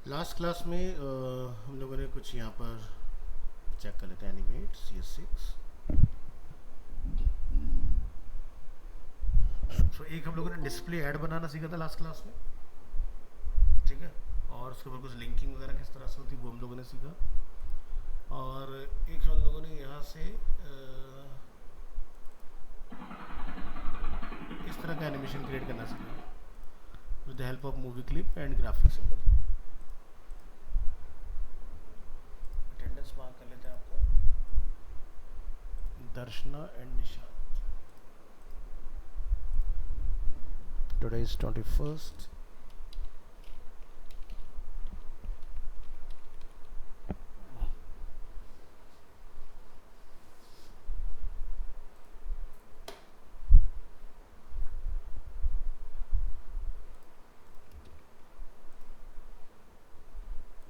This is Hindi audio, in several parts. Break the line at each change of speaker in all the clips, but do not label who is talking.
लास्ट क्लास में हम लोगों ने कुछ यहाँ पर चेक कर लेते हैं एनिमेट CS6। तो एक हम लोगों ने डिस्प्ले ऐड बनाना सीखा था लास्ट क्लास में, ठीक है। और उसके ऊपर कुछ लिंकिंग वगैरह किस तरह से होती है वो हम लोगों ने सीखा। और एक हम लोगों ने यहाँ से इस तरह का एनिमेशन क्रिएट करना सीखा with the help of movie clip and graphic symbol. Attendance mark कर लेते हैं आपका, Darshana and Nishant. Today is 21st।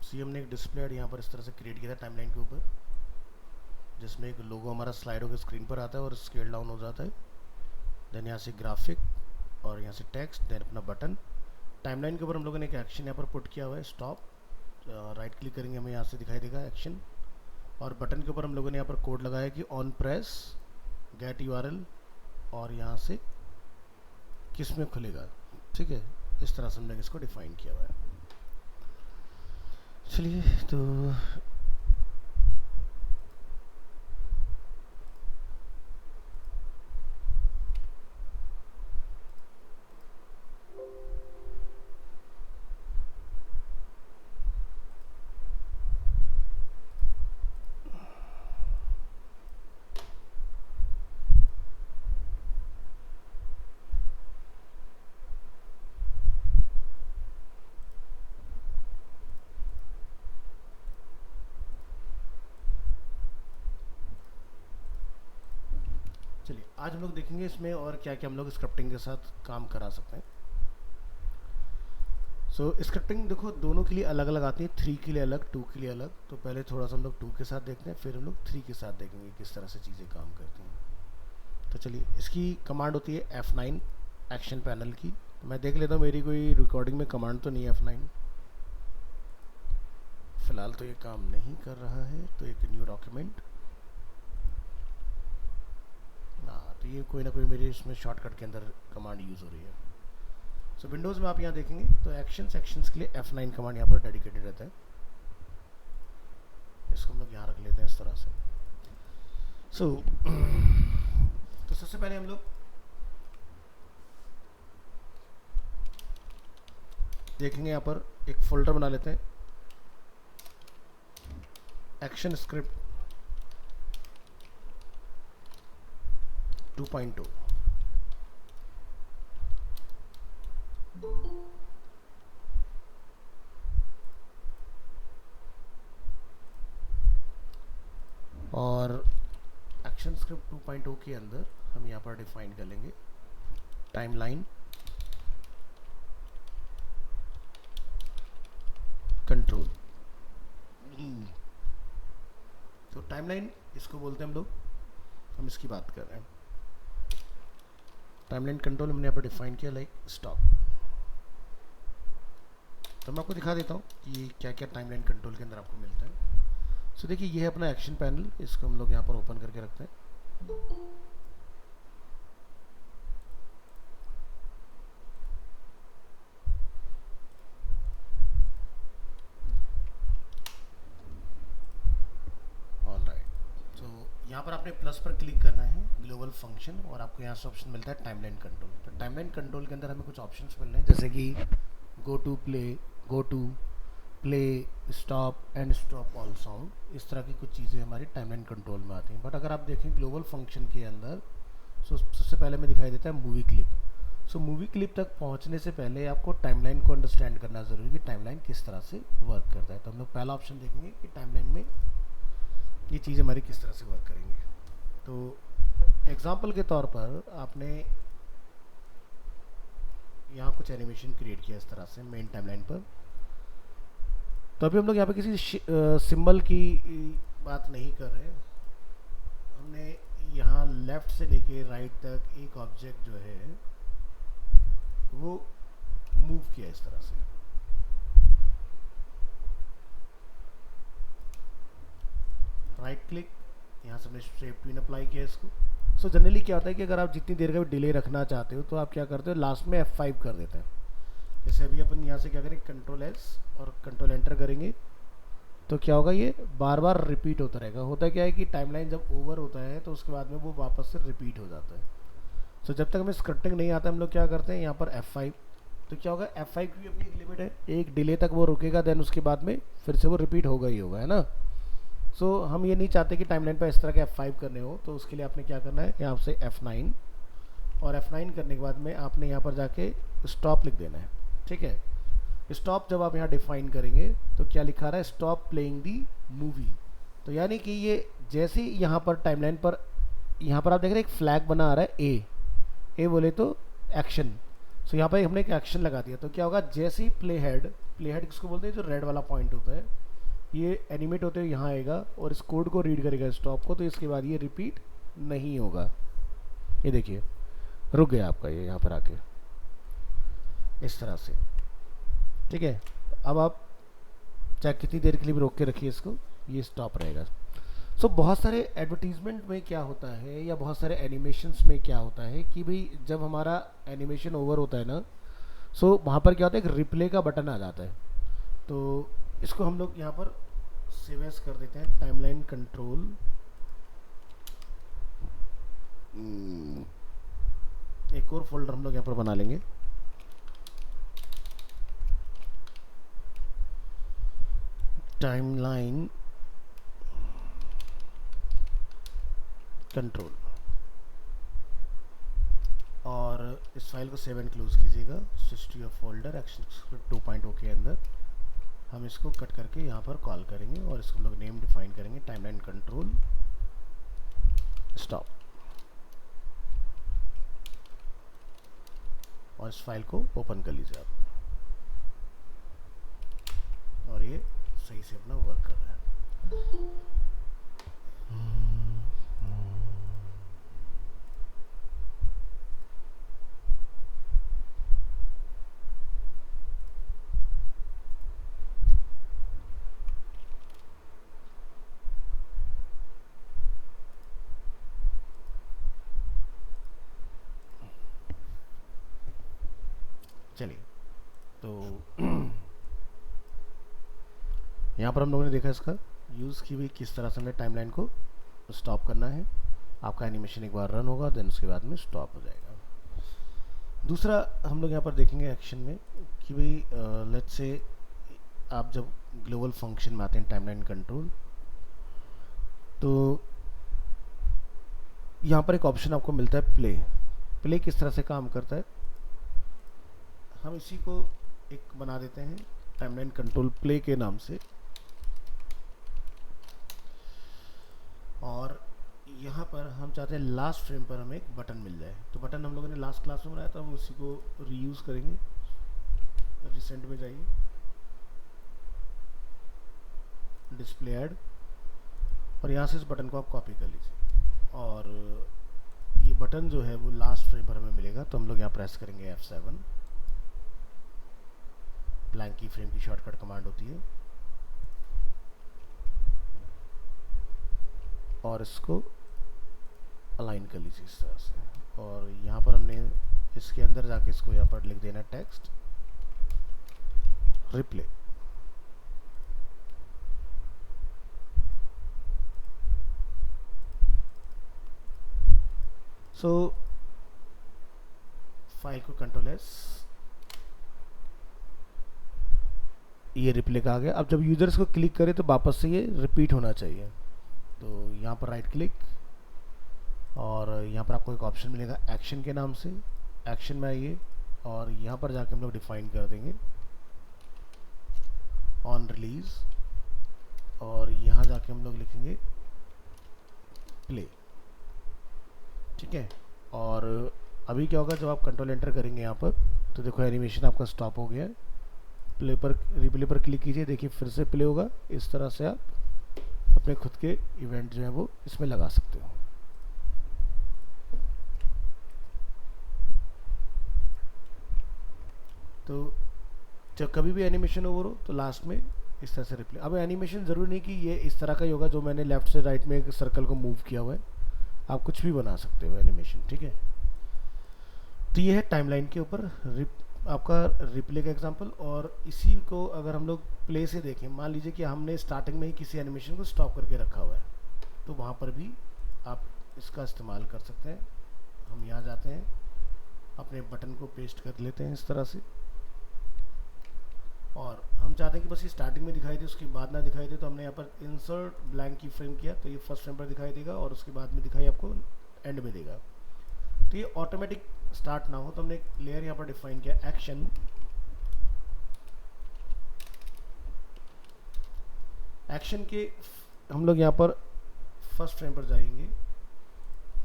See हमने एक डिस्प्ले ऐड यहाँ पर इस तरह से क्रिएट किया था टाइमलाइन के ऊपर, जिसमें एक लोगो हमारा स्लाइड होकर स्क्रीन पर आता है और स्केल डाउन हो जाता है। देन यहाँ से ग्राफिक और यहाँ से टेक्स्ट, देन अपना बटन। टाइमलाइन के ऊपर हम लोगों ने एक एक्शन यहाँ पर पुट किया हुआ है, स्टॉप। राइट क्लिक करेंगे हमें यहाँ से दिखाई देगा एक्शन। और बटन के ऊपर हम लोगों ने यहाँ पर कोड लगाया कि ऑन प्रेस गेट URL, और यहाँ से किस में खुलेगा, ठीक है। इस तरह से हमने इसको डिफाइन किया हुआ है। चलिए तो चलिए आज हम लोग देखेंगे इसमें और क्या क्या हम लोग स्क्रिप्टिंग के साथ काम करा सकते हैं। सो स्क्रिप्टिंग देखो दोनों के लिए अलग अलग आती है, 3 के लिए अलग, 2 के लिए अलग। तो पहले थोड़ा सा हम लोग 2 के साथ देखते हैं, फिर हम लोग 3 के साथ देखेंगे किस तरह से चीज़ें काम करती हैं। तो चलिए इसकी कमांड होती है F9 एक्शन पैनल की। तो मैं देख लेता हूँ मेरी कोई रिकॉर्डिंग में कमांड तो नहीं है F9, फिलहाल तो ये काम नहीं कर रहा है। तो एक न्यू डॉक्यूमेंट ना, तो ये कोई ना कोई मेरे इसमें शॉर्टकट के अंदर कमांड यूज़ हो रही है। सो विंडोज़ में आप यहाँ देखेंगे तो एक्शंस के लिए F9 कमांड यहाँ पर डेडिकेटेड रहता है। इसको हम लोग यहाँ रख लेते हैं इस तरह से। तो सबसे पहले हम लोग देखेंगे यहाँ पर एक फोल्डर बना लेते हैं, एक्शन स्क्रिप्ट 2.2। और एक्शन स्क्रिप्ट 2.0 के अंदर हम यहाँ पर डिफाइन कर लेंगे टाइमलाइन कंट्रोल। तो टाइमलाइन इसको बोलते हैं हम लोग, हम इसकी बात कर रहे हैं। टाइमलाइन कंट्रोल हमने यहाँ पर डिफाइन किया लाइक स्टॉप। तो मैं आपको दिखा देता हूँ कि क्या क्या टाइमलाइन कंट्रोल के अंदर आपको मिलता है। सो देखिए ये है अपना एक्शन पैनल, इसको हम लोग यहाँ पर ओपन करके रखते हैं। यहाँ पर आपने प्लस पर क्लिक करना है, ग्लोबल फंक्शन, और आपको यहाँ से ऑप्शन मिलता है टाइमलाइन कंट्रोल। तो टाइमलाइन कंट्रोल के अंदर हमें कुछ ऑप्शंस मिल रहे हैं, जैसे कि go to play, stop and stop all sound. इस तरह की कुछ चीज़ें हमारी टाइमलाइन कंट्रोल में आती हैं। बट अगर आप देखें ग्लोबल फंक्शन के अंदर, सबसे पहले में दिखाई देता है मूवी क्लिप। सो मूवी क्लिप तक पहुँचने से पहले आपको टाइमलाइन को अंडरस्टैंड करना ज़रूरी है कि टाइमलाइन किस तरह से वर्क करता है। तो हम लोग पहला ऑप्शन देखेंगे कि टाइमलाइन में ये चीज़ हमारी किस तरह से वर्क करेंगे। तो एग्जांपल के तौर पर आपने यहाँ कुछ एनिमेशन क्रिएट किया इस तरह से मेन टाइमलाइन पर। तो अभी हम लोग यहाँ पे किसी सिंबल की बात नहीं कर रहे, हमने यहाँ लेफ़्ट से लेके राइट तक एक ऑब्जेक्ट जो है वो मूव किया इस तरह से। राइट क्लिक, यहाँ से हमने शेप ट्विन अप्लाई किया इसको। सो जनरली क्या होता है कि अगर आप जितनी देर का भी डिले रखना चाहते हो तो आप क्या करते हो, लास्ट में F5 कर देते हैं। जैसे अभी अपन यहाँ से क्या करेंगे, कंट्रोल एस और कंट्रोल एंटर करेंगे तो क्या होगा, ये बार बार रिपीट होता रहेगा। होता क्या है कि टाइमलाइन जब ओवर होता है तो उसके बाद में वो वापस से रिपीट हो जाता है। सो जब तक हमें स्क्रिप्टिंग नहीं आता हम लोग क्या करते हैं, यहाँ पर F5। तो क्या होगा, F5 की भी अपनी एक लिमिट है, एक डिले तक वो रुकेगा, देन उसके बाद में फिर से वो रिपीट होगा ही होगा, है ना। सो हम ये नहीं चाहते कि टाइमलाइन पर इस तरह के F5 करने हो, तो उसके लिए आपने क्या करना है, यहाँ से F9 और F9 करने के बाद में आपने यहाँ पर जाके स्टॉप लिख देना है। ठीक है, स्टॉप जब आप यहाँ डिफाइन करेंगे तो क्या लिखा रहा है, स्टॉप प्लेइंग दी मूवी। तो यानी कि ये जैसे यहाँ पर टाइमलाइन पर, यहाँ पर आप देख रहे हैं एक फ्लैग बना आ रहा है ए बोले तो एक्शन। सो यहाँ पर हमने एक एक्शन लगा दिया तो क्या होगा, जैसे ही प्ले हेड किसको बोलते हैं, जो रेड वाला पॉइंट होता है, ये एनिमेट होते हुए यहाँ आएगा और इस कोड को रीड करेगा स्टॉप को, तो इसके बाद ये रिपीट नहीं होगा। ये देखिए रुक गया आपका ये यहाँ पर आके इस तरह से। ठीक है, अब आप चाहे कितनी देर के लिए भी रोक के रखिए इसको, ये स्टॉप रहेगा। सो बहुत सारे एडवर्टीजमेंट में क्या होता है या बहुत सारे एनिमेशंस में क्या होता है कि भाई जब हमारा एनिमेशन ओवर होता है ना, सो वहाँ पर क्या होता है, एक रिप्ले का बटन आ जाता है। तो इसको हम लोग यहाँ पर सेव एज कर देते हैं, टाइमलाइन कंट्रोल। एक और फोल्डर हम लोग यहाँ पर बना लेंगे, टाइमलाइन कंट्रोल, और इस फाइल को सेव एंड क्लोज कीजिएगा। Switch to your folder, action script 2.0 के अंदर हम इसको कट करके यहाँ पर कॉल करेंगे और इसको हम लोग नेम डिफाइन करेंगे, टाइमलाइन कंट्रोल स्टॉप, और इस फाइल को ओपन कर लीजिए आप, और ये सही से अपना वर्क कर रहा है। चलिए, तो यहाँ पर हम लोगों ने देखा इसका यूज़ की भी किस तरह से हमें टाइमलाइन को स्टॉप करना है। आपका एनिमेशन एक बार रन होगा, देन उसके बाद में स्टॉप हो जाएगा। दूसरा हम लोग यहाँ पर देखेंगे एक्शन में कि भाई लेट्स से आप जब ग्लोबल फंक्शन में आते हैं टाइमलाइन कंट्रोल, तो यहाँ पर एक ऑप्शन आपको मिलता है प्ले किस तरह से काम करता है, हम इसी को एक बना देते हैं टाइमलाइन कंट्रोल प्ले के नाम से। और यहाँ पर हम चाहते हैं लास्ट फ्रेम पर हमें एक बटन मिल जाए, तो बटन हम लोगों ने लास्ट क्लास में बनाया था, हम उसी को रीयूज़ करेंगे। रिसेंट में जाइए, डिस्प्ले ऐड, और यहाँ से इस बटन को आप कॉपी कर लीजिए, और ये बटन जो है वो लास्ट फ्रेम पर हमें मिलेगा। तो हम लोग यहाँ प्रेस करेंगे F7, ब्लैंक की फ्रेम की शॉर्टकट कमांड होती है, और इसको अलाइन कर लीजिए इस तरह से। और यहाँ पर हमने इसके अंदर जाके इसको यहाँ पर लिख देना टेक्स्ट रिप्ले। सो फाइल को कंट्रोल एस, ये रिप्ले का आ गया। अब जब यूजर्स को क्लिक करें तो वापस से ये रिपीट होना चाहिए। तो यहाँ पर राइट क्लिक, और यहाँ पर आपको एक ऑप्शन मिलेगा एक्शन के नाम से, एक्शन में आइए और यहाँ पर जाके हम लोग डिफाइन कर देंगे ऑन रिलीज, और यहाँ जाके हम लोग लिखेंगे प्ले। ठीक है, और अभी क्या होगा, जब आप कंट्रोल एंटर करेंगे यहाँ पर तो देखो एनिमेशन आपका स्टॉप हो गया है। प्ले पर, रिप्ले पर क्लिक कीजिए, देखिए फिर से प्ले होगा। इस तरह से आप अपने खुद के इवेंट जो है वो इसमें लगा सकते हो। तो जब कभी भी एनिमेशन ओवर हो तो लास्ट में इस तरह से रिप्ले। अब एनिमेशन ज़रूरी नहीं कि ये इस तरह का ही होगा जो मैंने लेफ़्ट से राइट में एक सर्कल को मूव किया हुआ है, आप कुछ भी बना सकते हो एनिमेशन, ठीक है। तो ये है टाइमलाइन के ऊपर आपका रिप्ले का एग्जांपल। और इसी को अगर हम लोग प्ले से देखें, मान लीजिए कि हमने स्टार्टिंग में ही किसी एनिमेशन को स्टॉप करके रखा हुआ है, तो वहाँ पर भी आप इसका इस्तेमाल कर सकते हैं। हम यहाँ जाते हैं, अपने बटन को पेस्ट कर लेते हैं इस तरह से, और हम चाहते हैं कि बस ये स्टार्टिंग में दिखाई दे, उसके बाद ना दिखाई दे, तो हमने यहाँ पर इंसर्ट ब्लैंक की फ्रेम किया, तो ये फर्स्ट फ्रेम पर दिखाई देगा और उसके बाद में दिखाई आपको एंड में देगा। तो ये ऑटोमेटिक स्टार्ट ना हो, तो हमने एक लेयर यहाँ पर डिफाइन किया एक्शन। एक्शन के हम लोग यहाँ पर फर्स्ट फ्रेम पर जाएंगे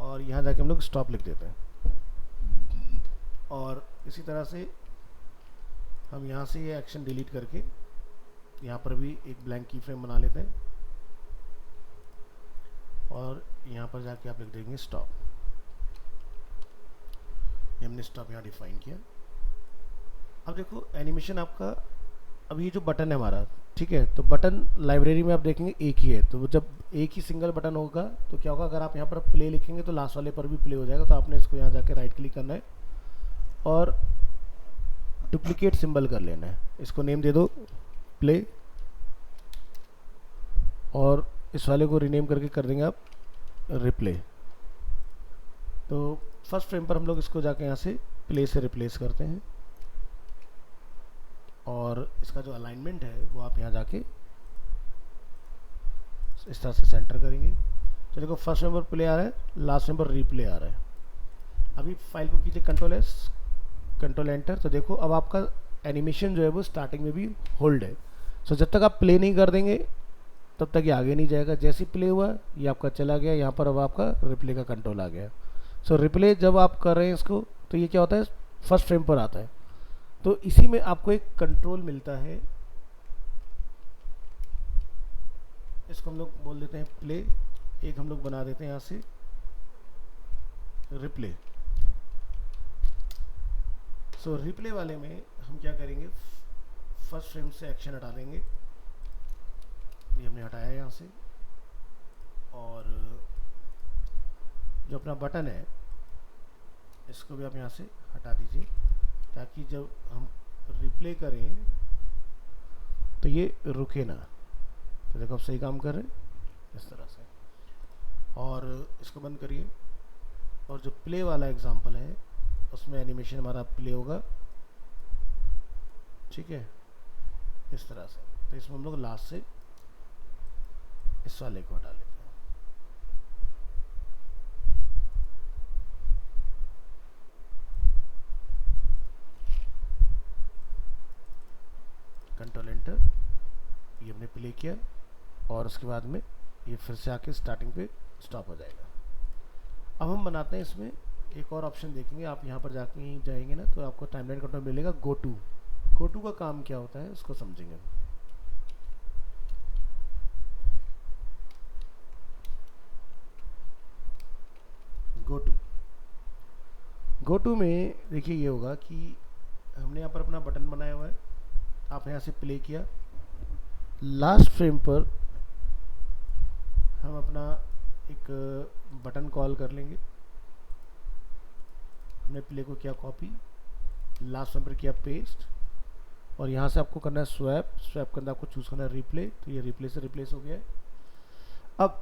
और यहाँ जाके हम लोग स्टॉप लिख देते हैं, और इसी तरह से हम यहाँ से ये एक्शन डिलीट करके यहाँ पर भी एक ब्लैंक की फ्रेम बना लेते हैं, और यहाँ पर जाके आप लिख देंगे स्टॉप। हमने स्टॉप यहाँ डिफाइन किया। अब देखो एनिमेशन आपका, अब ये जो बटन है हमारा, ठीक है, तो बटन लाइब्रेरी में आप देखेंगे एक ही है, तो जब एक ही सिंगल बटन होगा तो क्या होगा, अगर आप यहाँ पर प्ले लिखेंगे तो लास्ट वाले पर भी प्ले हो जाएगा। तो आपने इसको यहाँ जाके राइट क्लिक करना है और डुप्लीकेट सिंबल कर लेना है, इसको नेम दे दो प्ले, और इस वाले को रीनेम करके कर देंगे आप रिप्ले। तो फर्स्ट फ्रेम पर हम लोग इसको जाके यहाँ से प्ले से रिप्लेस करते हैं, और इसका जो अलाइनमेंट है वो आप यहाँ जाके इस तरह से सेंटर करेंगे। तो देखो फर्स्ट फ्रेम पर प्ले आ रहा है, लास्ट फ्रेम पर रिप्ले आ रहा है। अभी फाइल को कीजिए कंट्रोल एस, कंट्रोल एंटर, तो देखो अब आपका एनिमेशन जो है वो स्टार्टिंग में भी होल्ड है। सो जब तक आप प्ले नहीं कर देंगे तब तक ये आगे नहीं जाएगा। जैसे प्ले हुआ ये आपका चला गया, यहाँ पर अब आपका रिप्ले का कंट्रोल आ गया। सो रिप्ले जब आप कर रहे हैं इसको, तो ये क्या होता है, फर्स्ट फ्रेम पर आता है। तो इसी में आपको एक कंट्रोल मिलता है, इसको हम लोग बोल देते हैं प्ले, एक हम लोग बना देते हैं यहाँ से रिप्ले। सो रिप्ले वाले में हम क्या करेंगे, फर्स्ट फ्रेम से एक्शन हटा देंगे, ये हमने हटाया यहाँ से, और जो अपना बटन है इसको भी आप यहाँ से हटा दीजिए, ताकि जब हम रिप्ले करें तो ये रुके ना। तो देखो अब सही काम कर रहे हैं इस तरह से, और इसको बंद करिए। और जो प्ले वाला एग्जांपल है उसमें एनिमेशन हमारा प्ले होगा, ठीक है, इस तरह से। तो इसमें हम लोग लास्ट से इस वाले को हटा लेते हैं। कंट्रोल एंटर, ये हमने प्ले किया, और उसके बाद में ये फिर से आके स्टार्टिंग पे स्टॉप हो जाएगा। अब हम बनाते हैं इसमें एक और ऑप्शन देखेंगे, आप यहाँ पर जाके जाएंगे ना तो आपको टाइमलाइन कंट्रोल मिलेगा गो टू। गो टू का काम क्या होता है उसको समझेंगे। गो टू में देखिए ये होगा कि हमने यहाँ पर अपना बटन बनाया हुआ है, आपने यहाँ से प्ले किया, लास्ट फ्रेम पर हम अपना एक बटन कॉल कर लेंगे। हमने प्ले को किया कॉपी, लास्ट फ्रेम पर किया पेस्ट, और यहाँ से आपको करना है स्वैप, स्वैप करना आपको चूज करना है रिप्ले, तो ये रिप्ले से रिप्लेस हो गया है। अब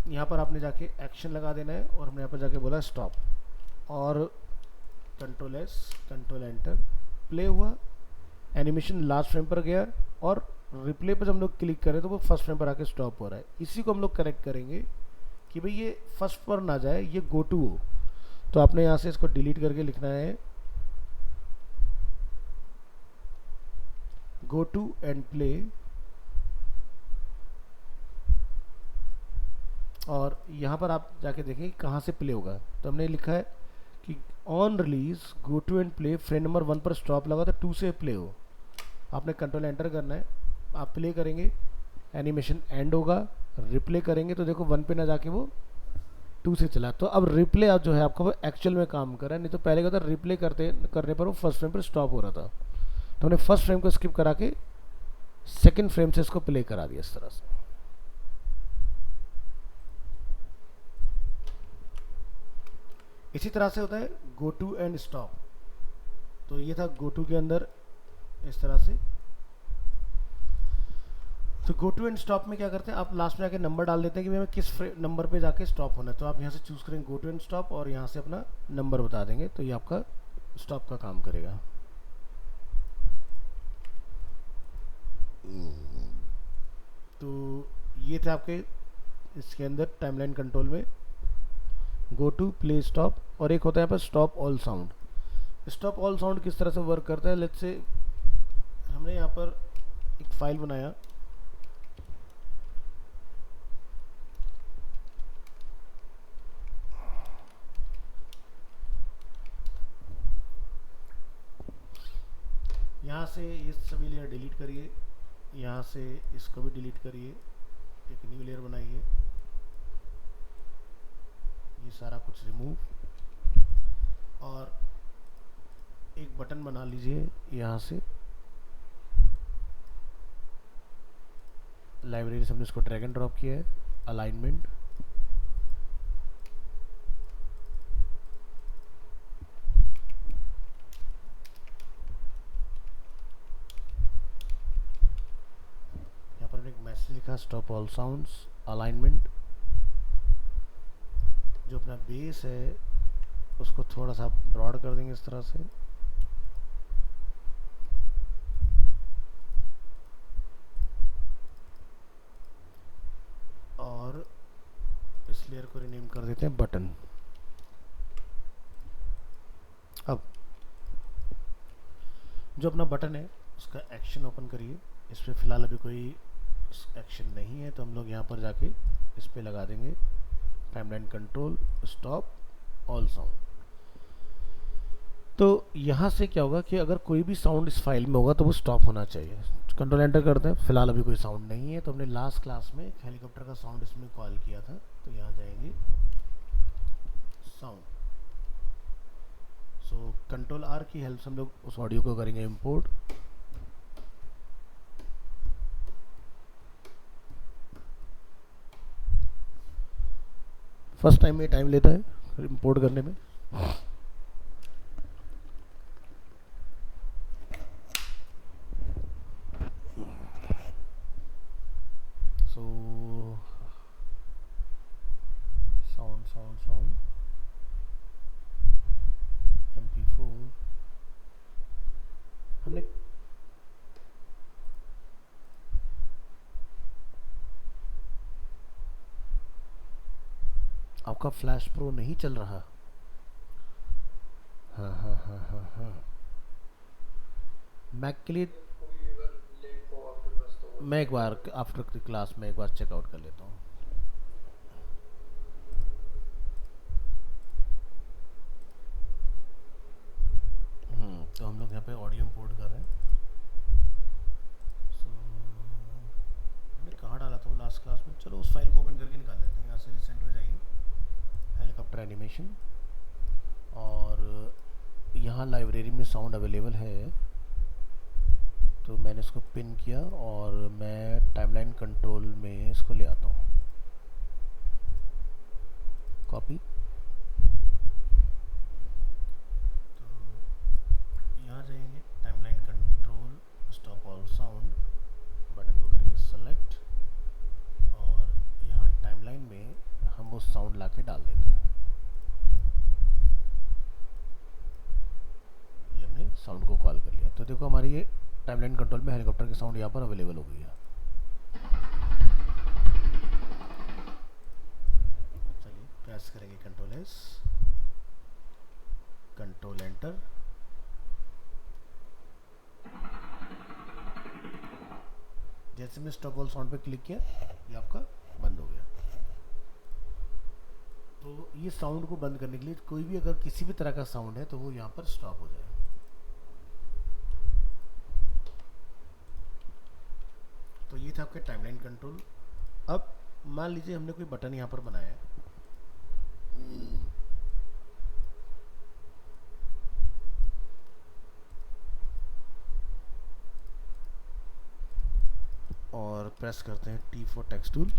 यहाँ पर आपने जाके एक्शन लगा देना है, और हमने यहाँ पर जाके बोला स्टॉप, और control S, control enter, play हुआ, एनिमेशन लास्ट फ्रेम पर गया, और रिप्ले पर जब हम लोग क्लिक करें तो वो फर्स्ट फ्रेम पर आके स्टॉप हो रहा है। इसी को हम लोग करेक्ट करेंगे कि भाई ये फर्स्ट पर ना जाए, ये गो टू हो। तो आपने यहाँ से इसको डिलीट करके लिखना है गो टू एंड प्ले, और यहाँ पर आप जाके देखें कहाँ से प्ले होगा। तो हमने लिखा है कि on release go to and play, frame number 1 पर स्टॉप लगा तो 2 से प्ले हो। आपने कंट्रोल एंटर करना है, आप प्ले करेंगे, एनिमेशन एंड होगा, रिप्ले करेंगे तो देखो 1 पे ना जाके वो 2 से चला। तो अब रिप्ले आप जो है आपका वो एक्चुअल में काम कर रहा है, नहीं तो पहले क्या था, रिप्ले करने पर वो फर्स्ट फ्रेम पर स्टॉप हो रहा था। तो हमने फर्स्ट फ्रेम को स्किप करा के सेकंड फ्रेम से इसको प्ले करा दिया इस तरह से। इसी तरह से होता है गो टू एंड स्टॉप। तो ये था गो टू के अंदर इस तरह से। तो गो टू एंड स्टॉप में क्या करते हैं, आप लास्ट में जाके नंबर डाल देते हैं कि हमें किस नंबर पे जाके स्टॉप होना है। तो आप यहाँ से चूज करेंगे गो टू एंड स्टॉप और यहाँ से अपना नंबर बता देंगे, तो ये आपका स्टॉप का काम करेगा। तो ये थे आपके इसके अंदर टाइमलाइन कंट्रोल में गो टू, प्ले, स्टॉप, और एक होता है यहाँ पर stop all sound. Stop all sound किस तरह से वर्क करता है, लेट्स से हमने यहाँ पर एक फाइल बनाया, यहाँ से ये सभी लेयर डिलीट करिए, यहाँ से इसको भी डिलीट करिए, एक न्यू लेयर बनाइए, ये सारा कुछ रिमूव, और एक बटन बना लीजिए यहाँ से। लाइब्रेरी से हमने इसको ड्रैग एंड ड्रॉप किया है, अलाइनमेंट, यहाँ पर एक मैसेज लिखा स्टॉप ऑल साउंड्स, अलाइनमेंट। जो अपना बेस है उसको थोड़ा सा ब्रॉड कर देंगे इस तरह से, और इस लेयर को रीनेम कर देते हैं बटन। अब जो अपना बटन है उसका एक्शन ओपन करिए। इस पर फिलहाल अभी कोई एक्शन नहीं है, तो हम लोग यहाँ पर जाके इस पे लगा देंगे timeline control stop all sound. तो यहाँ से क्या होगा कि अगर कोई भी साउंड इस फाइल में होगा तो वो स्टॉप होना चाहिए। कंट्रोल एंटर करते हैं, फिलहाल अभी कोई साउंड नहीं है, तो हमने लास्ट क्लास में एक हेलीकॉप्टर का साउंड इसमें कॉल किया था, तो यहाँ जाएंगे साउंड। सो कंट्रोल आर की हेल्प से हम लोग उस ऑडियो को करेंगे इंपोर्ट। फर्स्ट टाइम में टाइम लेता है इंपोर्ट करने में। So sound sound sound MP4 हमने आपका फ्लैश प्रो नहीं चल रहा। हाँ हाँ हाँ हाँ हाँ, मैक के लिए मैं एक बार आफ्टर क्लास में एक बार चेकआउट कर लेता हूँ। तो हम लोग यहाँ पे ऑडियो इंपोर्ट कर रहे हैं। सो हमने कहाँ डाला था वो लास्ट क्लास में, चलो उस फाइल को ओपन करके निकाल लेते हैं। यहाँ से रिसेंट में जाइए, हेलीकॉप्टर एनिमेशन, और यहाँ लाइब्रेरी में साउंड अवेलेबल है, तो मैंने इसको पिन किया और मैं टाइमलाइन कंट्रोल में इसको ले आता हूँ, कॉपी। तो यहाँ जाएंगे timeline control stop all sound, button को करेंगे सेलेक्ट, और यहाँ टाइमलाइन में हम वो साउंड ला के डाल देते हैं। ये हमने साउंड को कॉल कर लिया, तो देखो हमारी ये टाइमलाइन कंट्रोल में हेलीकॉप्टर की साउंड यहाँ पर अवेलेबल हो गई है। चलिए प्रेस करेंगे कंट्रोल एस, कंट्रोल एंटर, जैसे मैं स्टॉप ऑल साउंड पे क्लिक किया ये आपका बंद हो गया। तो ये साउंड को बंद करने के लिए कोई भी अगर किसी भी तरह का साउंड है तो वो यहाँ पर स्टॉप हो जाए। तो ये था आपका टाइमलाइन कंट्रोल। अब मान लीजिए हमने कोई बटन यहाँ पर बनाया है, प्रेस करते हैं T for text tool.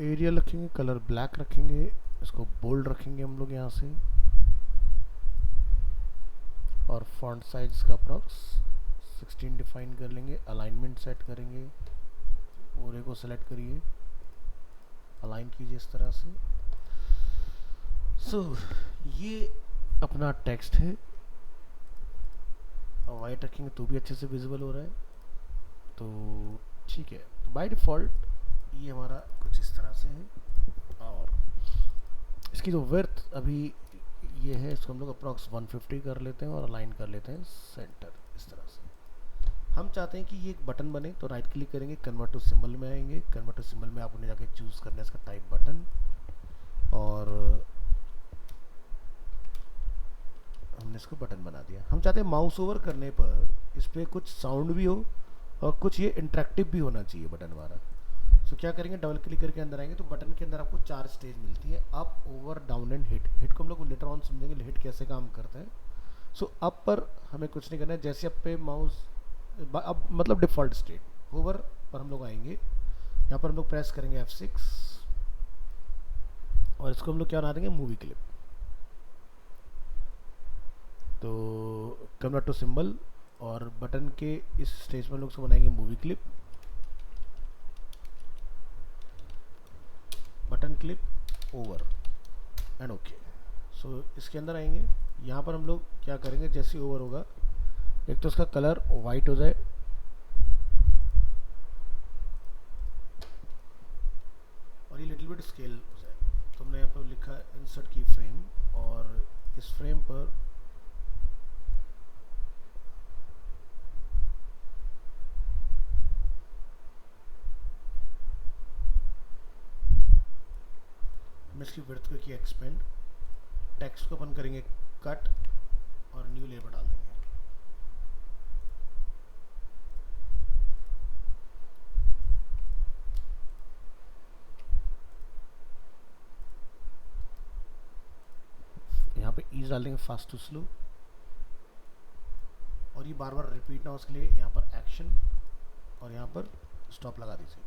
Arial रखेंगे, कलर ब्लैक रखेंगे, इसको बोल्ड रखेंगे हम लोग यहाँ से, और फॉन्ट साइज का अप्रॉक्स 16 डिफाइन कर लेंगे। अलाइनमेंट सेट करेंगे, ओरे को सेलेक्ट करिए, अलाइन कीजिए इस तरह से। सो ये अपना टेक्स्ट है, वाइट रखेंगे तो भी अच्छे से विजिबल हो रहा है, तो ठीक है। तो बाय डिफ़ॉल्ट ये हमारा कुछ इस तरह से है, और इसकी जो विड्थ अभी ये है, इसको हम लोग अप्रॉक्स 150 कर लेते हैं और अलाइन कर लेते हैं सेंटर इस तरह से। हम चाहते हैं कि ये एक बटन बने, तो राइट क्लिक करेंगे, कन्वर्ट टू सिंबल में आएंगे। कन्वर्ट टू सिंबल में आपने जाके चूज़ करना है इसका टाइप बटन, और हमने इसको बटन बना दिया। हम चाहते हैं माउस ओवर करने पर इस पर कुछ साउंड भी हो और कुछ ये इंटरेक्टिव भी होना चाहिए बटन हमारा। सो क्या करेंगे, डबल क्लिक करके अंदर आएंगे, तो बटन के अंदर आपको 4 स्टेज मिलती है, up, over, down and hit. Hit को हम लोग लेटर ऑन समझेंगे हिट कैसे काम करता है। सो अप पर हमें कुछ नहीं करना है, जैसे अप पे माउस अब मतलब डिफ़ॉल्ट स्टेट। ओवर पर हम लोग आएंगे, यहाँ पर हम लोग प्रेस करेंगे F6 और इसको हम लोग क्या बना देंगे, मूवी क्लिप। तो कन्वर्ट टू सिंबल और बटन के इस स्टेज पर हम लोग इसको बनाएंगे movie clip, button clip, over and okay. So इसके अंदर आएंगे, यहाँ पर हम लोग क्या करेंगे, जैसे ओवर होगा एक तो इसका कलर वाइट हो जाए, और ये लिटिल बिट स्केल हो जाए। तो हमने यहाँ पर लिखा इंसर्ट की फ्रेम, और इस फ्रेम पर हम इसकी विड्थ को किया एक्सपेंड, टेक्स्ट को अपन करेंगे कट और न्यू लेयर पर डाल देंगे। यहाँ पे ईज डाल देंगे, फास्ट टू स्लो, और ये बार बार रिपीट ना हो उसके लिए यहाँ पर एक्शन और यहाँ पर स्टॉप लगा दीजिए।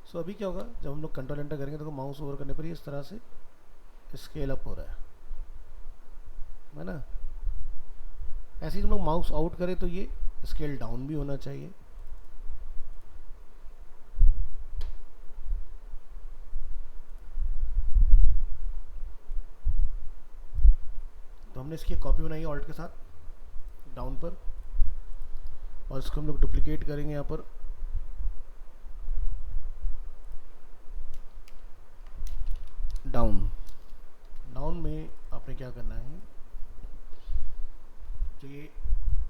सो अभी क्या होगा, जब हम लोग कंट्रोल एंटर करेंगे तो माउस ओवर करने पर ही इस तरह से स्केल अप हो रहा है ना। ऐसे ही हम लोग माउस आउट करें तो ये स्केल डाउन भी होना चाहिए। तो हमने इसकी कॉपी बनाई है ऑल्ट के साथ डाउन पर, और इसको हम लोग डुप्लीकेट करेंगे यहाँ पर, डाउन। डाउन में आपने क्या करना है, तो ये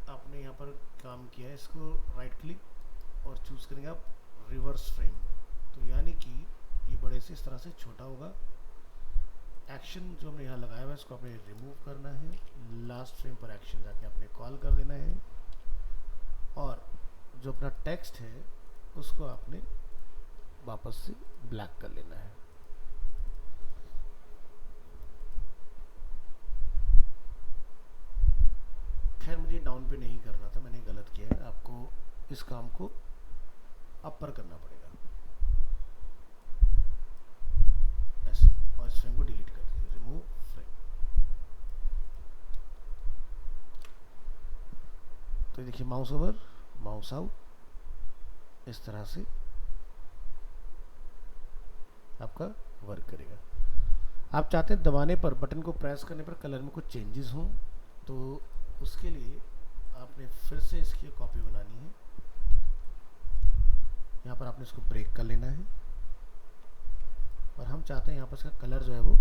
आपने यहाँ पर काम किया है, इसको राइट क्लिक और चूज़ करेंगे आप रिवर्स फ्रेम। तो यानी कि ये बड़े से इस तरह से छोटा होगा। एक्शन जो हमने यहाँ लगाया हुआ है इसको आपने रिमूव करना है, लास्ट फ्रेम पर एक्शन जाके आपने कॉल कर देना है, और जो अपना टेक्स्ट है उसको आपने वापस से ब्लैक कर लेना है। खैर मुझे डाउन पे नहीं करना था, मैंने गलत किया है, आपको इस काम को अप पर करना पड़ेगा ऐसे, और इस फ्रेम को डिलीट कर दीजिए, रिमूव फ्रेम। तो देखिए माउस ओवर, माउस आउट, इस तरह से आपका वर्क करेगा। आप चाहते हैं दबाने पर, बटन को प्रेस करने पर कलर में कुछ चेंजेस हों, तो उसके लिए आपने फिर से इसकी कॉपी बनानी है। यहाँ पर आपने इसको ब्रेक कर लेना है, और हम चाहते हैं यहाँ पर इसका कलर जो है वो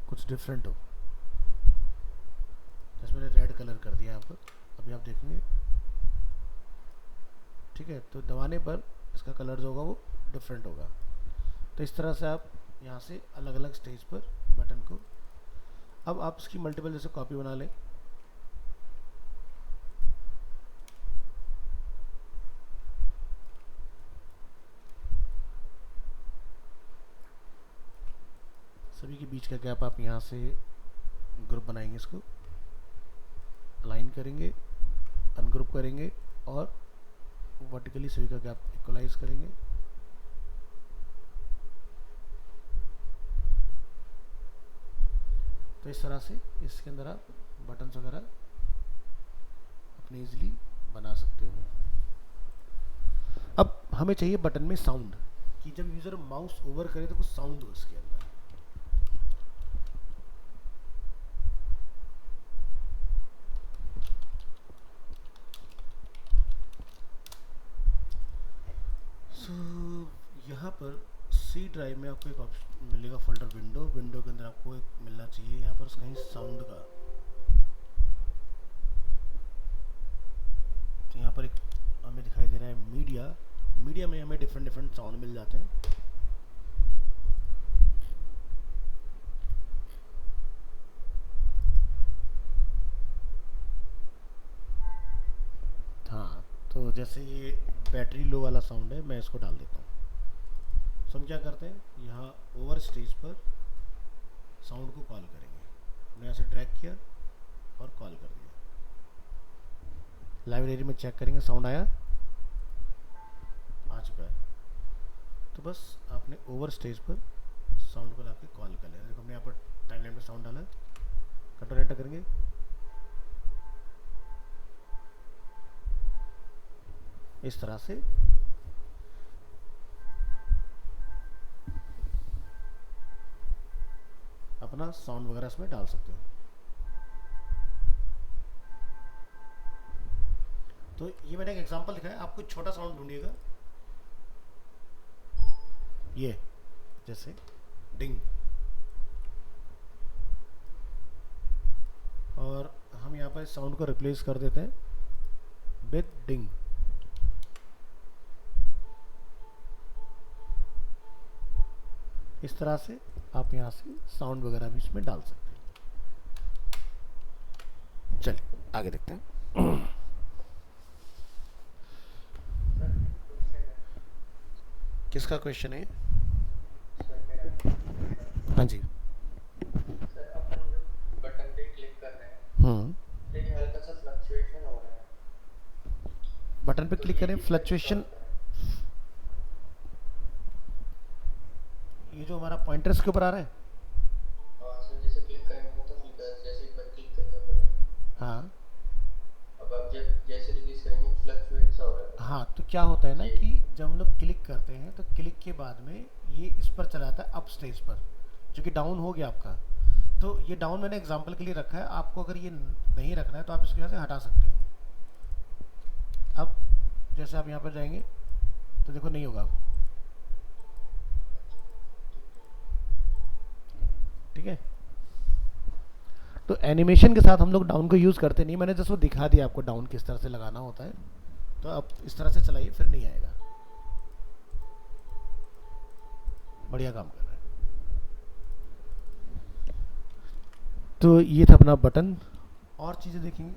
कुछ डिफरेंट हो। जैसे मैंने रेड कलर कर दिया यहाँ पर, अभी आप देखेंगे, ठीक है। तो दबाने पर इसका कलर जो होगा वो डिफरेंट होगा। तो इस तरह से आप यहाँ से अलग अलग स्टेज पर बटन को, अब आप इसकी मल्टीपल जैसे कॉपी बना लें। सभी के बीच का गैप आप यहाँ से ग्रुप बनाएंगे, इसको अलाइन करेंगे, अनग्रुप करेंगे और वर्टिकली सभी का गैप इक्वलाइज करेंगे। तो इस तरह से इसके अंदर आप बटन्स वगैरह अपने इजीली बना सकते हो। अब हमें चाहिए बटन में साउंड, कि जब यूज़र माउस ओवर करे तो कुछ साउंड हो इसके अंदर। यहाँ पर सी ड्राइव में आपको एक ऑप्शन मिलेगा, फोल्डर विंडो, विंडो के अंदर आपको एक मिलना चाहिए यहाँ पर कहीं साउंड का। तो यहाँ पर एक हमें दिखाई दे रहा है मीडिया, मीडिया में हमें डिफरेंट डिफरेंट साउंड मिल जाते हैं। हाँ, तो जैसे ये बैटरी लो वाला साउंड है, मैं इसको डाल देता हूँ। तो हम क्या करते हैं, यहाँ ओवर स्टेज पर साउंड को कॉल करेंगे। हमने यहाँ से ड्रैग किया और कॉल कर दिया। लाइब्रेरी में चेक करेंगे साउंड आया, आ चुका है। तो बस आपने ओवर स्टेज पर साउंड को लाके कॉल कर लिया। देखो हमने यहाँ पर टाइमलाइन में साउंड डाला, कंट्रोल एंटर करेंगे, इस तरह से अपना साउंड वगैरह इसमें डाल सकते हो। तो ये मैंने एक एग्जांपल दिखाया, आपको छोटा साउंड ढूंढिएगा, ये जैसे डिंग, और हम यहाँ पर साउंड को रिप्लेस कर देते हैं विद डिंग। इस तरह से आप यहाँ से साउंड वगैरह भी इसमें डाल सकते हैं। चलिए आगे देखते हैं। किसका क्वेश्चन है? हाँ जी।
सर अपन जो बटन पे क्लिक कर रहे हैं, लेकिन हल्का सा फ्लक्चुएशन हो रहा है।
बटन पे क्लिक करें, फ्लक्चुएशन, ये जो हमारा पॉइंटर इसके ऊपर आ रहा है।
हाँ सर, जैसे क्लिक करेंगे तो हल्का जैसे एक बार क्लिक करेंगे बटन,
हाँ,
अब आप जब जैसे रिलीज करेंगे फ्लक्चुएट सा हो रहा है।
हाँ, तो क्या होता है ना कि जब हम लोग क्लिक करते हैं तो क्लिक के बाद में ये इस पर चला जाता है अप स्टेज पर, जो कि डाउन हो गया आपका। तो ये डाउन मैंने एग्जांपल के लिए रखा है, आपको अगर ये नहीं रखना है तो आप इसको यहाँ से हटा सकते हो। अब जैसे आप यहाँ पर जाएंगे तो देखो नहीं होगा अब, ठीक है। तो एनिमेशन के साथ हम लोग डाउन को यूज़ करते नहीं, मैंने जैसे वो दिखा दिया आपको डाउन किस तरह से लगाना होता है। तो अब इस तरह से चलाइए, फिर नहीं आएगा। बढ़िया काम कर रहा है। तो ये था अपना बटन। और चीज़ें देखेंगे।